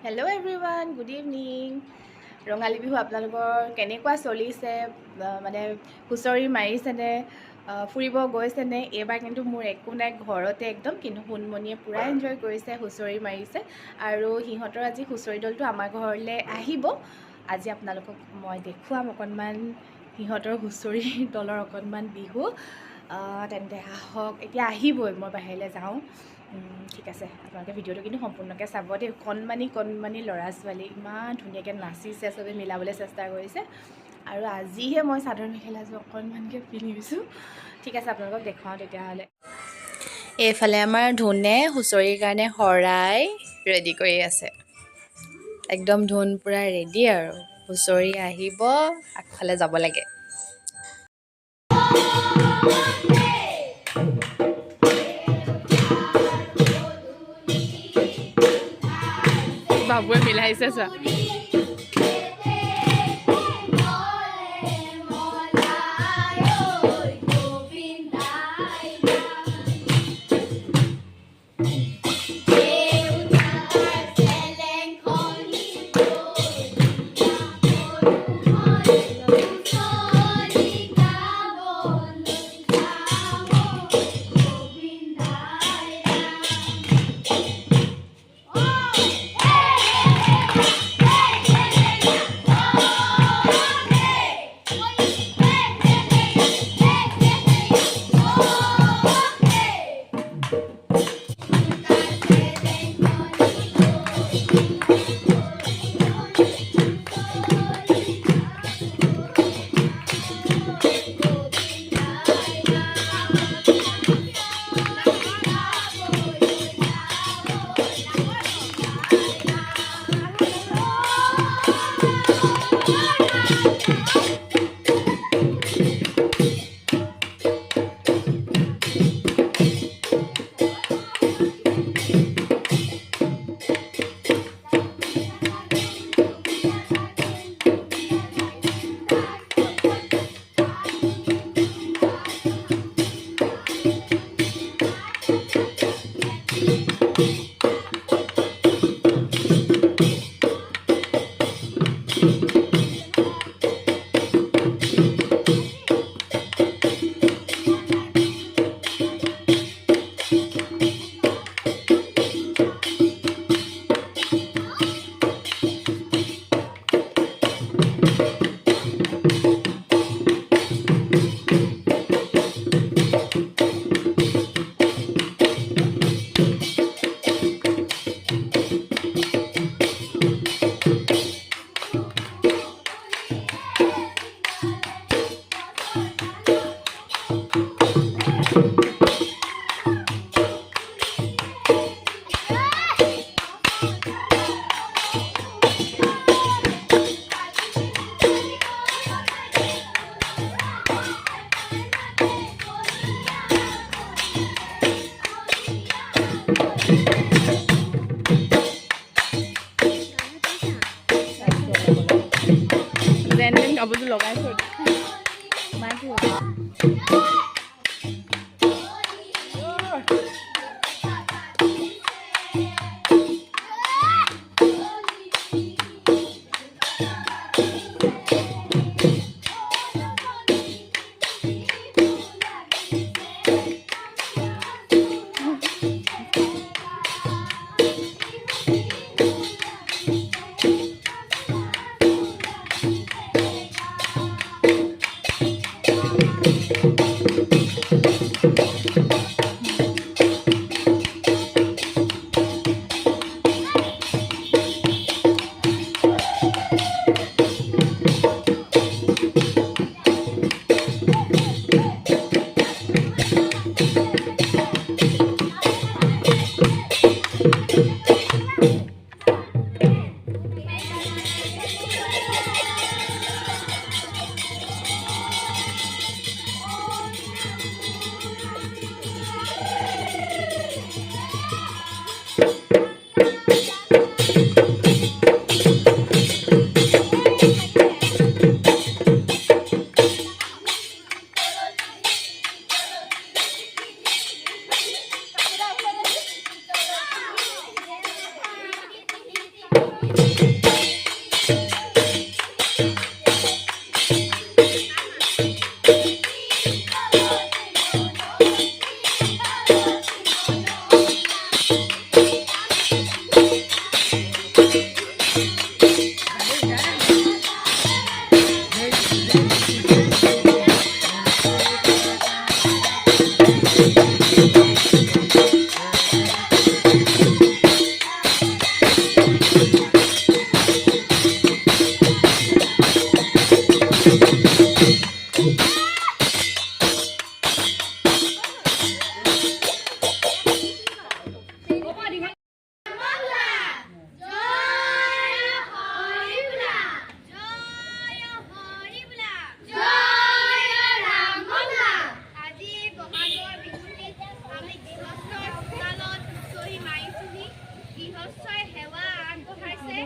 Hello' everyone, good evening. Rongali Bihu আপোনালোকৰ কেনেকুৱা চলিছে? মানে হুঁচৰি মাৰিছেনে, ফুৰিব গৈছেনে? এইবাৰ কিন্তু মোৰ একো নাই, ঘৰতে একদম। কিন্তু সোণমণিয়ে পূৰা এনজয় কৰিছে, হুঁচৰি মাৰিছে। আৰু সিহঁতৰ আজি হুঁচৰি দলটো আমাৰ ঘৰলৈ আহিব। আজি আপোনালোকক মই দেখুৱাম অকণমান সিহঁতৰ হুঁচৰি দলৰ অকণমান বিহু। তেন্তে আহক, এতিয়া আহিবই, মই বাহিৰলৈ যাওঁ। ঠিক আছে, আপোনালোকে ভিডিঅ'টো কিন্তু সম্পূৰ্ণকৈ চাব দেই। কণমানি ল'ৰা ছোৱালী ইমান ধুনীয়াকৈ নাচিছে, চবেই মিলাবলৈ চেষ্টা কৰিছে। আৰু আজিহে মই চাদৰ মেখেলাযোৰ অকণমানকৈ পিন্ধিছোঁ। ঠিক আছে, আপোনালোকক দেখুৱাওঁ তেতিয়াহ'লে। এইফালে আমাৰ ধুনে হুঁচৰিৰ কাৰণে শৰাই ৰেডি কৰি আছে। একদম ধুন পূৰা ৰেডি আৰু হুঁচৰি আহিব, আগফালে যাব লাগে। বাবুৱে মিলাইছে চোৱা। কাপোৰটো লগাই থৈ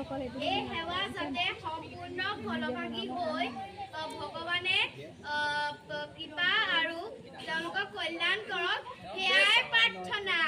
এই সেৱা যাতে সম্পূৰ্ণ ফলভাগী হৈ ভগৱানে কৃপা আৰু তেওঁলোকক কল্যাণ কৰক সেয়াই প্ৰাৰ্থনা।